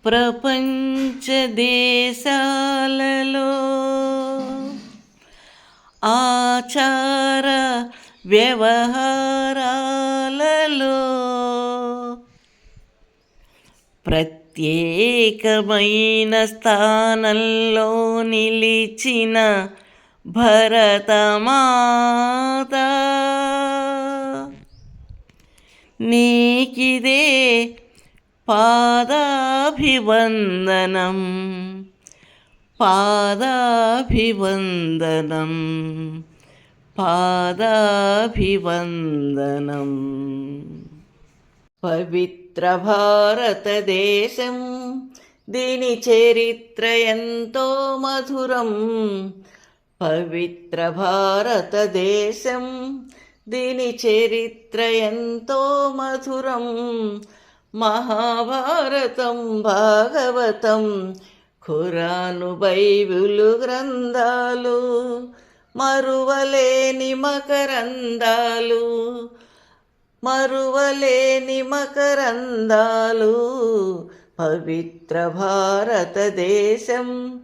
ప్రపంచ దేశాలలో ఆచార వ్యవహారాలలో ప్రత్యేకమైన స్థానంలో నిలిచిన భరతమాత నీకిదే పాదాభివందనం పాదాభివందనం పాదాభివందనం. పవిత్ర భారతదేశం దీని చరిత్ర ఎంతో మధురం. పవిత్ర భారతదేశం దీని చరిత్ర ఎంతో మధురం. మహాభారతం, భాగవతం, ఖురాను, బైబిలు గ్రంథాలు మరువలేని మకరందాలు, మరువలేని మకరందాలు. పవిత్ర భారతదేశం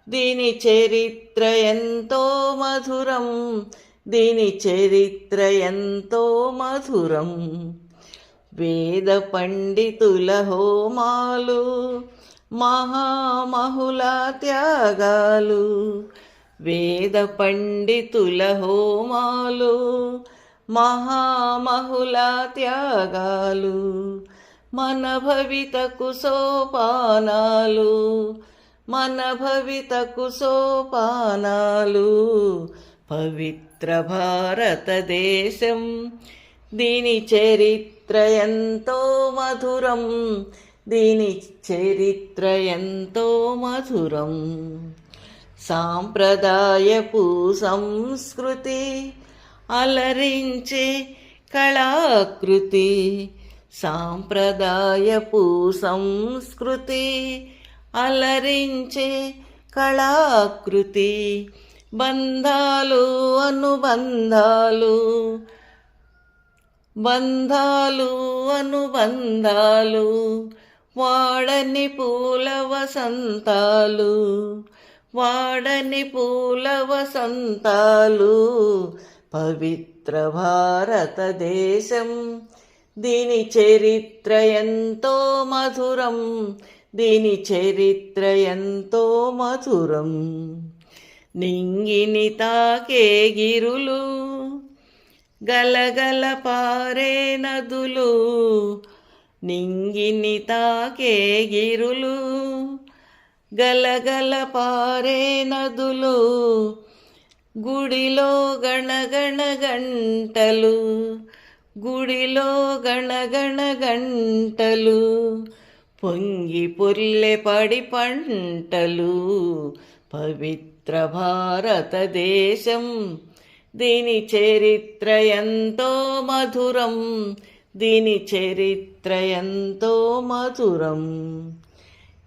దీని చరిత్ర ఎంతో మధురం. దీని చరిత్ర ఎంతో మధురం. వేద పండితుల హోమాలు, మహామహుల త్యాగాలు. వేద పండితుల హోమాలు, మహామహుల త్యాగాలు. మన భవితకు సోపానాలు, మన భవితకు సోపానాలు. పవిత్ర భారతదేశం దీని చరిత్ర ఎంతో మధురం. దీని చరిత్ర ఎంతో మధురం. సాంప్రదాయపు సంస్కృతి అలరించే కళాకృతి. సాంప్రదాయపు సంస్కృతి అలరించే కళాకృతి. బంధాలు అనుబంధాలు, బంధాలు అనుబంధాలు. వాడని పూల వసంతాలు, వాడని పూల వసంతాలు. పవిత్ర భారతదేశం దీని చరిత్ర ఎంతో మధురం. దీని చరిత్ర ఎంతో మధురం. నింగిని తాకే గిరులు, గలగల పారే నదులు. నింగిని తాకే గిరులు, గలగల పారే నదులు. గుడిలో గణగణ గంటలు, గుడిలో గణగణ గంటలు. పొంగి పొర్లె పడి పంటలు. పవిత్ర భారతదేశం దీని చరిత్ర ఎంతో మధురం. దీని చరిత్ర ఎంతో మధురం.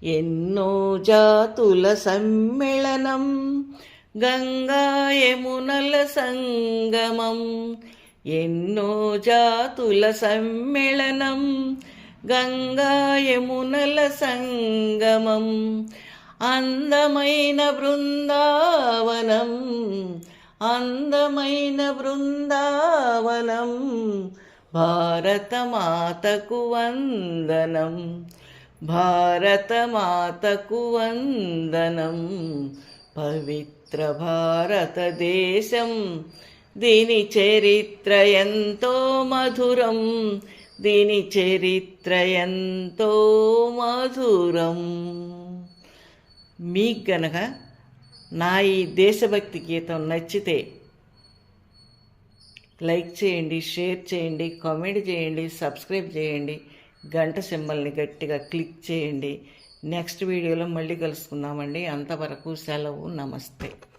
ఎన్నో జాతుల సమ్మేళనం, గంగా యమునల సంగమం. ఎన్నో జాతుల సమ్మేళనం, గంగా యమునల సంగమం. అందమైన బృందావనం, అందమైన బృందావనం. భారతమాతకు వందనం, భారతమాతకు వందనం. పవిత్ర భారతదేశం దీని చరిత్ర ఎంతో మధురం. దీని చరిత్ర ఎంతో మధురం. మీకు గనక నా ఈ దేశభక్తి గీతం నచ్చితే లైక్ చేయండి, షేర్ చేయండి, కామెంట్ చేయండి, సబ్స్క్రైబ్ చేయండి, గంట సింబల్ని గట్టిగా క్లిక్ చేయండి. నెక్స్ట్ వీడియోలో మళ్ళీ కలుసుకుందామండి. అంతవరకు సెలవు. నమస్తే.